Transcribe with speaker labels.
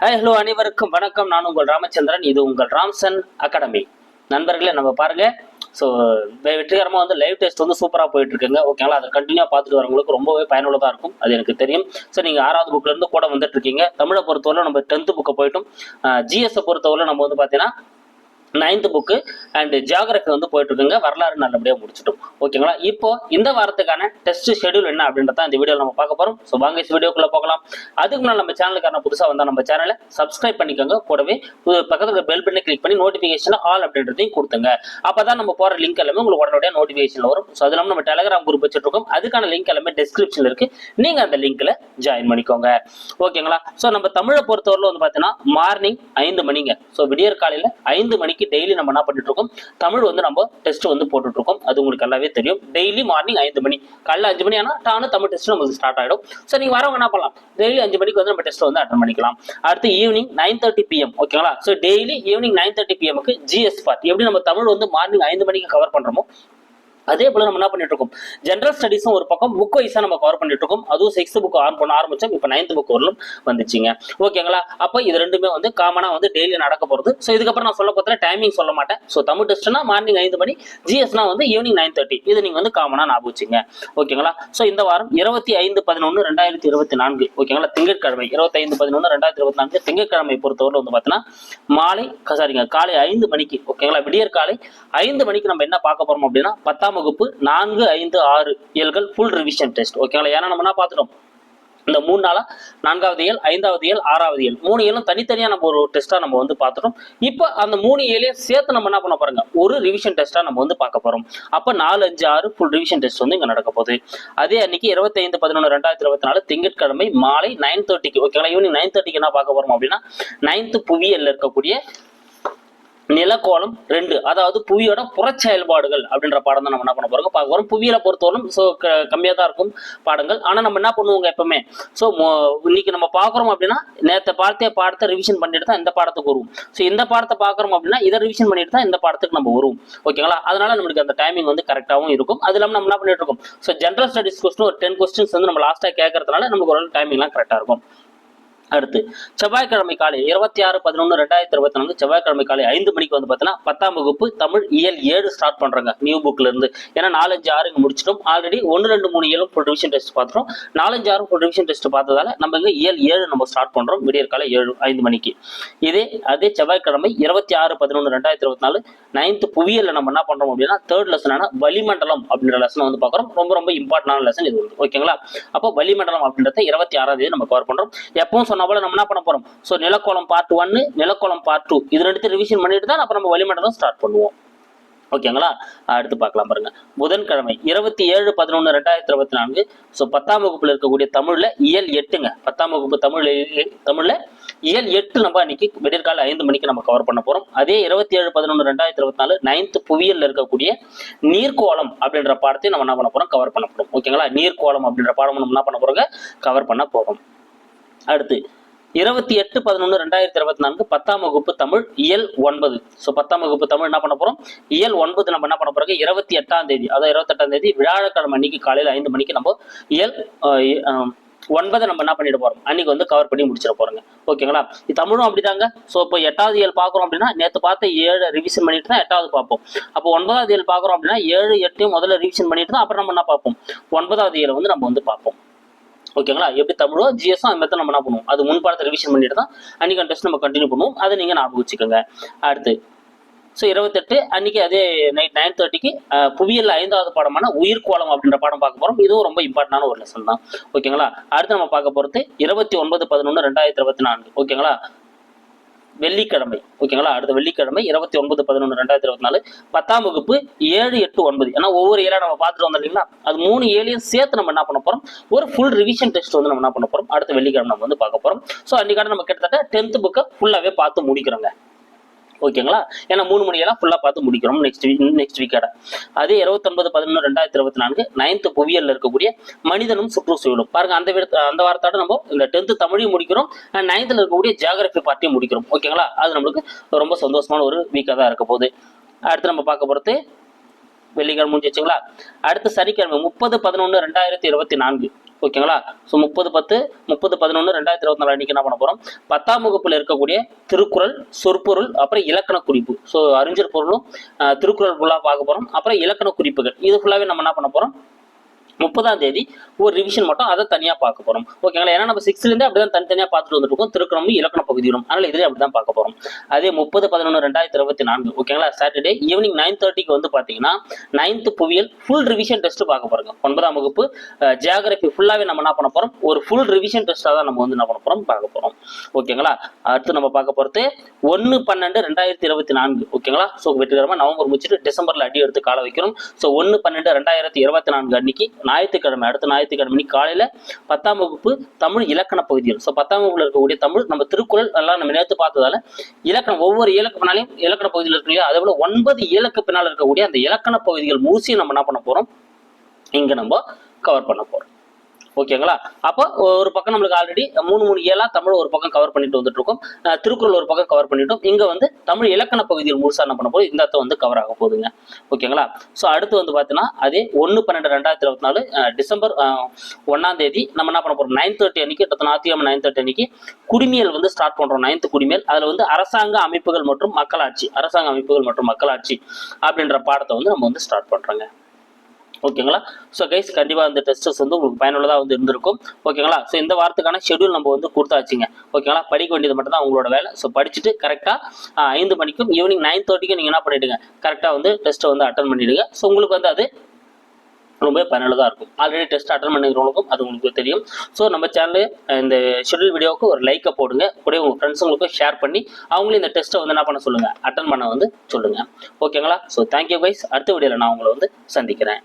Speaker 1: Hi hello அனைவருக்கும் வணக்கம். நான் உங்கள் ராமச்சந்திரன். இது உங்கள் ராம்சன் அகாடமி. நண்பர்களே, நம்ம பாருங்க. ஸோ வெற்றிகரமாக வந்து லைவ் டெஸ்ட் வந்து சூப்பராக போயிட்டு இருக்குங்க. ஓகேங்களா, அதை கண்டினியூ பார்த்துட்டு வரவங்களுக்கு ரொம்பவே பயனுள்ளதாக இருக்கும். அது எனக்கு தெரியும். ஸோ நீங்கள் 6வது புக்லேருந்து கூட வந்துட்டு இருக்கீங்க. தமிழை பொறுத்தவரை நம்ம 10th புக்கை போயிட்டோம். ஜிஎஸ்ஸை பொறுத்தவரை நம்ம வந்து பார்த்தீங்கன்னா 9th புக்கு அண்ட் ஜியாகிரபி வந்து போயிட்டு இருக்குங்க. வரலாறு நல்லபடியாக முடிச்சிட்டோம். ஓகேங்களா, இப்போ இந்த வாரத்துக்கான டெஸ்ட் ஷெடியூல் என்ன அப்படின்றத இந்த வீடியோவில் நம்ம பார்க்க போறோம். ஸோ வாங்க வீடியோக்குள்ள போகலாம். அதுக்கு முன்னாடி நம்ம சேனலுக்கான புதுசாக வந்தால் நம்ம சேனலை சப்ஸ்கிரைப் பண்ணிக்கோங்க. கூடவே பக்கத்தில் பெல் பட்டனை கிளிக் பண்ணி நோட்டிஃபிகேஷன் ஆல் அப்படின்றதையும் கொடுத்துங்க. அப்பதான் நம்ம போற லிங்க் எல்லாமே உங்களுக்கு உடனடியாக நோட்டிஃபிகேஷன் வரும். ஸோ அது இல்லாமல் நம்ம டெலிகிராம் குரூப் வச்சுட்டு இருக்கோம். அதுக்கான லிங்க் எல்லாமே டிஸ்கிரிப்ஷன்ல இருக்கு. நீங்க அந்த லிங்க்ல ஜாயின் பண்ணிக்கோங்க. ஓகேங்களா, ஸோ நம்ம தமிழை பொறுத்தவரை வந்து பார்த்தீங்கன்னா மார்னிங் 5 மணிங்க. ஸோ விடியற் காலையில் 5 மணிக்கு டெய்லி நம்ம என்ன பண்ணிட்டு இருக்கோம், தமிழ் வந்து நம்ம டெஸ்ட் வந்து போட்டுட்டு இருக்கோம். அது உங்களுக்கு நல்லாவே தெரியும். டெய்லி மார்னிங் 5 மணி, காலைல 5 மணி ஆனா டானு தமிழ் டெஸ்ட் நமக்கு ஸ்டார்ட் ஆயிடும். ஸோ நீங்க வரவங்க என்ன பண்ணலாம், டெய்லி 5 மணிக்கு வந்து நம்ம டெஸ்ட் வந்து அட்டன் பண்ணிக்கலாம். அடுத்து ஈவினிங் 9:30 PM. ஓகேங்களா, so daily evening 9:30 PM GS part. எப்படி நம்ம தமிழ் வந்து மார்னிங் 5 மணிக்கு கவர் பண்றோமோ அதே போல நம்ம என்ன பண்ணிட்டு இருக்கோம், ஜெனரல் ஸ்டடிஸும் ஒரு பக்கம் புக் வைஸா நம்ம கவர் பண்ணிட்டு இருக்கோம். அதுவும் 6th புக் ஆன் பண்ண ஆரம்பிச்சோம். இப்போ 9th புக் வரலும் வந்துச்சுங்க. ஓகேங்களா, அப்போ இது ரெண்டுமே வந்து காமனா வந்து டெய்லி நடக்க போறது. ஸோ இதுக்கப்புறம் நான் சொல்ல போதுல டைமிங் சொல்ல மாட்டேன். ஸோ தமிழ் டெஸ்ட்னா மார்னிங் 5 மணி, ஜிஎஸ்னா வந்து ஈவினிங் 9:30. இது நீங்க வந்து காமனா ஞாபகம் வச்சுங்க. ஓகேங்களா, ஸோ இந்த வாரம் 25/11/2024 ஓகேங்களா, திங்கட்கிழமை 25/11/2024 திங்கட்கிழமை பொறுத்தவரை வந்து பாத்தீங்கன்னா காலை 5 மணிக்கு ஓகேங்களா, விடியற் காலை 5 மணிக்கு நம்ம என்ன பார்க்க போறோம் அப்படின்னா 10ஆம் வகுப்பு 4, 5, 6 இயல்கள் ஃபுல் ரிவிஷன் டெஸ்ட். ஓகேங்களா, ஏன்னா நம்ம என்ன பார்த்துட்டோம், இந்த 3 நாளா 4வது இயல், 5வது இயல், 6வது இயல் 3 இயலும் தனித்தனியா நம்ம ஒரு டெஸ்டா நம்ம வந்து பார்த்துட்டோம். இப்போ அந்த 3 இயலையும் சேர்த்து நம்ம என்ன பண்ண போறோங்க, ஒரு ரிவிஷன் டெஸ்டா நம்ம வந்து பார்க்க போறோம். அப்ப 4, 5, 6 ஃபுல் ரிவிஷன் டெஸ்ட் வந்து இங்க நடக்க போகுது. அதே அன்னைக்கு 25/11/2024 திங்கட்கிழமை மாலை 9:30 ஓகேங்களா, ஈவினிங் 9:30 என்ன பார்க்க போறோம் அப்படின்னா 9th புவியியல்ல இருக்கக்கூடிய நிலக்கோளம் 2, அதாவது புவியோட புறச்செயல்பாடுகள் அப்படின்ற பாடம் தான் நம்ம என்ன பண்ண போறோம் பார்க்க போறோம். புவியில பொறுத்தவரைக்கும் ஸோ கம்மியா தான் இருக்கும் பாடங்கள். ஆனா நம்ம என்ன பண்ணுவோங்க எப்பவுமே, ஸோ இன்னைக்கு நம்ம பாக்குறோம் அப்படின்னா நேற்று பாடத்தை ரிவிஷன் பண்ணிட்டு தான் இந்த பாடத்துக்கு வருவோம். ஸோ இந்த பாடத்தை பாக்குறோம் அப்படின்னா இதை ரிவிஷன் பண்ணிட்டு தான் இந்த பாடத்துக்கு நம்ம வருவோம். ஓகேங்களா, அதனால நம்மளுக்கு அந்த டைமிங் வந்து கரெக்டாகவும் இருக்கும். அது இல்லாமல் நம்ம என்ன பண்ணிட்டு இருக்கோம், ஸோ ஜென்ரல் ஸ்டடிஸ் கொஸ்டின் ஒரு 10 கொஸ்டின்ஸ் வந்து நம்ம லாஸ்டா கேட்கறதுனால நமக்கு ஒரு டைமிங்லாம் கரெக்டா இருக்கும். அடுத்து செவ்வாய்க்கிழமை காலை 26/11/2024 செவ்வாய்க்கிழமை காலை 5 மணிக்கு வந்து பார்த்தீங்கன்னா 10ஆம் வகுப்பு தமிழ் இயல் 7 ஸ்டார்ட் பண்றாங்க நியூ புக்ல இருந்து. ஏன்னா 4, 5, 6 முடிச்சிட்டோம். ஆல்ரெடி 1, 2, 3 இயலும் ஃபுல் ரிவிஷன் டெஸ்ட் பார்த்துட்டோம். 4, 5, 6 ஃபுல் ரிவிஷன் டெஸ்ட் பார்த்ததால நம்ம இங்க இயல் 7 நம்ம ஸ்டார்ட் பண்றோம் விடியற் காலை 5 மணிக்கு. அதே செவ்வாய்க்கிழமை 26/11/2024 9th புவியியல்ல நம்ம என்ன பண்றோம் அப்படின்னா 3rd லெசனான வளிமண்டலம் அப்படின்ற லெசன் வந்து பார்க்குறோம். ரொம்ப ரொம்ப இம்பார்ட்டன்டான லெசன் இது வந்து. ஓகேங்களா, அப்போ வளிமண்டலம் அப்படின்றத 26ஆம் தேதி நம்ம கவர் பண்றோம். எப்பவும் சொன்ன போல நம்ம என்ன பண்ண போறோம், சோ நிலக்கோளம் பார்ட் 1, நிலக்கோளம் பார்ட் 2 இது ரெண்டு ரிவிஷன் பண்ணிட்டு தான் அப்புறம் நம்ம வளிமண்டலம் ஸ்டார்ட் பண்ணுவோம். ஓகேங்களா, அடுத்து பார்க்கலாம் பாருங்க. புதன்கிழமை 27/11/2024 ஸோ 10ஆம் வகுப்புல இருக்கக்கூடிய தமிழ்ல இயல் 8ங்க. 10ஆம் வகுப்பு தமிழ்ல இயல் 8 நம்ம அன்னைக்கு விடியற்கால 5 மணிக்கு நம்ம கவர் பண்ண போறோம். அதே 27/11/2024 9th புவியியல்ல இருக்கக்கூடிய நீர்க்கோளம் அப்படின்ற பாடத்தை நம்ம என்ன பண்ண போறோம், கவர் பண்ண போறோம். ஓகேங்களா, நீர்க்கோளம் அப்படின்ற பாடம் நம்ம என்ன பண்ண போறோங்க, கவர் பண்ண போறோம். அடுத்து 28/11/2024 10ஆம் வகுப்பு தமிழ் இயல் 9. ஸோ 10ஆம் வகுப்பு தமிழ் என்ன பண்ண போறோம், இயல் 9 நம்ம என்ன பண்ண போறோம் 28ஆம் தேதி, அதாவது 28ஆம் தேதி வியாழக்கிழமை அன்னைக்கு காலையில் 5 மணிக்கு நம்ம இயல் 9 நம்ம என்ன பண்ணிட்டு போறோம், அன்னைக்கு வந்து கவர் பண்ணி முடிச்சிட போறோங்க. ஓகேங்களா, தமிழும் அப்படிதாங்க. ஸோ இப்போ 8வது இயல் பார்க்குறோம் அப்படின்னா நேற்று பார்த்த 7 ரிவிஷன் பண்ணிட்டு தான் 8வது பார்ப்போம். அப்போ 9வது இயல் பார்க்குறோம் அப்படின்னா 7, 8 முதல்ல ரிவிஷன் பண்ணிட்டு தான் அப்புறம் நம்ம என்ன பார்ப்போம், 9வது இயல் வந்து நம்ம வந்து பார்ப்போம். ஓகேங்களா, எப்படி தமிழோ ஜிஎஸ்ஸோ அந்த மாதிரி நம்ம என்ன பண்ணுவோம், அது முன் பாடத்தை ரிவிஷன் பண்ணிட்டு தான் அன்னைக்கு டெஸ்ட் நம்ம கண்டினியூ பண்ணுவோம். அதை நீங்க ஞாபகம் வச்சுக்கோங்க. அடுத்து ஸோ 28 அன்னைக்கு அதே நைட் 9:30 புவியியல் 5வது பாடமான உயிர்கோளம் அப்படின்ற பாடம் பார்க்க போறோம். இதுவும் ரொம்ப இம்பார்ட்டன்டான ஒரு லெசன் தான். ஓகேங்களா, அடுத்து நம்ம பார்க்க போறது 29/11/2024 ஓகேங்களா, வெள்ளிக்கிழமை. ஓகேங்களா, அடுத்த வெள்ளிக்கிழமை 29/11/2024 10ஆம் வகுப்பு 7, 8, 9 ஏன்னா ஒவ்வொரு ஏழா நம்ம பார்த்துட்டு வந்தோம் இல்லைங்களா, அது 3 ஏழையும் சேர்த்து நம்ம என்ன பண்ண போறோம், ஒரு ஃபுல் ரிவிஷன் டெஸ்ட் வந்து நம்ம என்ன பண்ண போறோம் அடுத்த வெள்ளிக்கிழமை நம்ம வந்து பார்க்க போறோம். ஸோ அன்னைக்கான நம்ம கிட்டத்தட்ட 10th புக்கை ஃபுல்லாவே பார்த்து முடிக்கிறோங்க. ஓகேங்களா, ஏன்னா 3 மணியெல்லாம் ஃபுல்லா பார்த்து முடிக்கிறோம் நெக்ஸ்ட் வீக்கோட. அதே 29/11/2024 9th புவியியல்ல இருக்கக்கூடிய மனிதனும் சுற்றுச்சூழலும் பாருங்க. அந்த வாரத்தோட நம்ம இந்த 10th தமிழையும் முடிக்கிறோம், 9thல இருக்கக்கூடிய ஜியாகிரபி பார்ட்டியும் முடிக்கிறோம். ஓகேங்களா, அது நம்மளுக்கு ரொம்ப சந்தோஷமான ஒரு வீக்கா தான் இருக்க போகுது. அடுத்து நம்ம பார்க்க போறது வெள்ளிக்கிழமை முடிஞ்சிச்சுங்களா. அடுத்து சனிக்கிழமை 30/11/2024 ஓகேங்களா. ஸோ 30/10/2024 அன்னைக்கு என்ன பண்ண போறோம், 10ஆம் வகுப்புல இருக்கக்கூடிய திருக்குறள், சொற்பொருள், அப்புறம் இலக்கண குறிப்பு. ஸோ அறிஞர் பொருளும் திருக்குறள் ஃபுல்லா பார்க்க போறோம். அப்புறம் இலக்கண குறிப்புகள் இது ஃபுல்லாவே நம்ம என்ன பண்ண போறோம், 30ஆம் தேதி ஒரு ரிவிஷன் மட்டும் அதை தனியா பார்க்க போறோம். ஓகேங்களா. ஏன்னா நம்ம 6ல இருந்தே அப்படிதான் தனித்தனியா பார்த்துட்டு வந்துருக்கோம், திருக்குறளும் இலக்கண பகுதியும். அதனால இதுல அப்படிதான் பார்க்க போறோம். அதே 30/11/2024 ஓகேங்களா, சாட்டர்டே ஈவினிங் 9:30க்கு வந்து பாத்தீங்கன்னா 9th புவியியல் ஃபுல் ரிவிஷன் டெஸ்ட் பார்க்க போறோம். 9ஆம் வகுப்பு ஜியாகிரபி ஃபுல்லாவே நம்ம என்ன பண்ண போறோம், ஒரு ஃபுல் ரிவிஷன் டெஸ்டா தான் நம்ம வந்து என்ன பண்ண போறோம், பார்க்க போறோம். ஓகேங்களா. அடுத்து நம்ம பார்க்க போறது 1/12/2024 ஓகேங்களா. ஸோ வெற்றிகரமா நவம்பர் முடிச்சுட்டு டிசம்பர்ல அடி எடுத்து கால வைக்கிறோம். ஸோ 1/12/2024 அன்னைக்கு ஞாயிற்றுக்கிழமை, அடுத்த ஞாயிற்றுக்கிழமை காலையில 10ஆம் வகுப்பு தமிழ் இலக்கண பகுதிகள். ஸோ 10ஆம் வகுப்புல இருக்கக்கூடிய தமிழ், நம்ம திருக்குறள் எல்லாம் நம்ம நேற்று பார்த்ததால இலக்கணம் ஒவ்வொரு இலக்கு பின்னாலையும் இலக்கண பகுதியில் இருக்கு இல்லையா, அதே போல 9 இலக்கு பின்னால் இருக்கக்கூடிய அந்த இலக்கண பகுதிகள் மூசி நம்ம என்ன பண்ண போறோம், இங்க நம்ம கவர் பண்ண போறோம். ஓகேங்களா. அப்போ ஒரு பக்கம் நம்மளுக்கு ஆல்ரெடி 3 தமிழ் ஒரு பக்கம் கவர் பண்ணிட்டு வந்துட்டு இருக்கோம், திருக்குறள் ஒரு பக்கம் கவர் பண்ணிட்டோம். இங்க வந்து தமிழ் இலக்கண பகுதியில் முழுசா என்ன பண்ண போதும், இந்த வந்து கவர் ஆக போகுதுங்க. ஓகேங்களா. ஸோ அடுத்து வந்து பார்த்தீங்கன்னா அதே 1/12/2024 டிசம்பர் 1ஆம் தேதி நம்ம என்ன பண்ண போறோம், 9:30 அன்னைக்கு, ஞாயிற்றுக்கிழமை 9:30 அன்னைக்கு குடிமியல் வந்து ஸ்டார்ட் பண்றோம். 9th குடிமியல். அதுல வந்து அரசாங்க அமைப்புகள் மற்றும் மக்களாட்சி, அரசாங்க அமைப்புகள் மற்றும் மக்களாட்சி அப்படின்ற பாடத்தை வந்து நம்ம வந்து ஸ்டார்ட் பண்றோங்க. ஓகேங்களா. ஸோ கைஸ் கண்டிப்பா இந்த டெஸ்டஸ் வந்து உங்களுக்கு பயனுள்ளதாக வந்து இருந்திருக்கும். ஓகேங்களா. ஸோ இந்த வாரத்துக்கான ஷெடியூல் நம்ம வந்து கொடுத்தாச்சுங்க. ஓகேங்களா. படிக்க வேண்டியது மட்டும் தான் உங்களோட வேலை. ஸோ படிச்சுட்டு கரெக்டாக 5 மணிக்கும் ஈவினிங் 9:30க்கு நீங்கள் என்ன பண்ணிடுங்க, கரெக்டாக வந்து டெஸ்ட்டை வந்து அட்டன் பண்ணிடுங்க. ஸோ உங்களுக்கு வந்து அது ரொம்ப பயனுள்ளதாக இருக்கும். ஆல்ரெடி டெஸ்ட் அட்டன் பண்ணிக்கிறவங்களுக்கும் அது உங்களுக்கு தெரியும். ஸோ நம்ம சேனலு இந்த ஷெடியூல் வீடியோவுக்கு ஒரு லைக்கை போடுங்க, கூட உங்கள் ஃப்ரெண்ட்ஸுங்களுக்கும் ஷேர் பண்ணி அவங்களும் இந்த டெஸ்ட்டை வந்து என்ன பண்ண சொல்லுங்கள், அட்டன் பண்ண வந்து சொல்லுங்கள். ஓகேங்களா. So thank you guys. அடுத்த வீடியோவில் நான் உங்களை வந்து சந்திக்கிறேன்.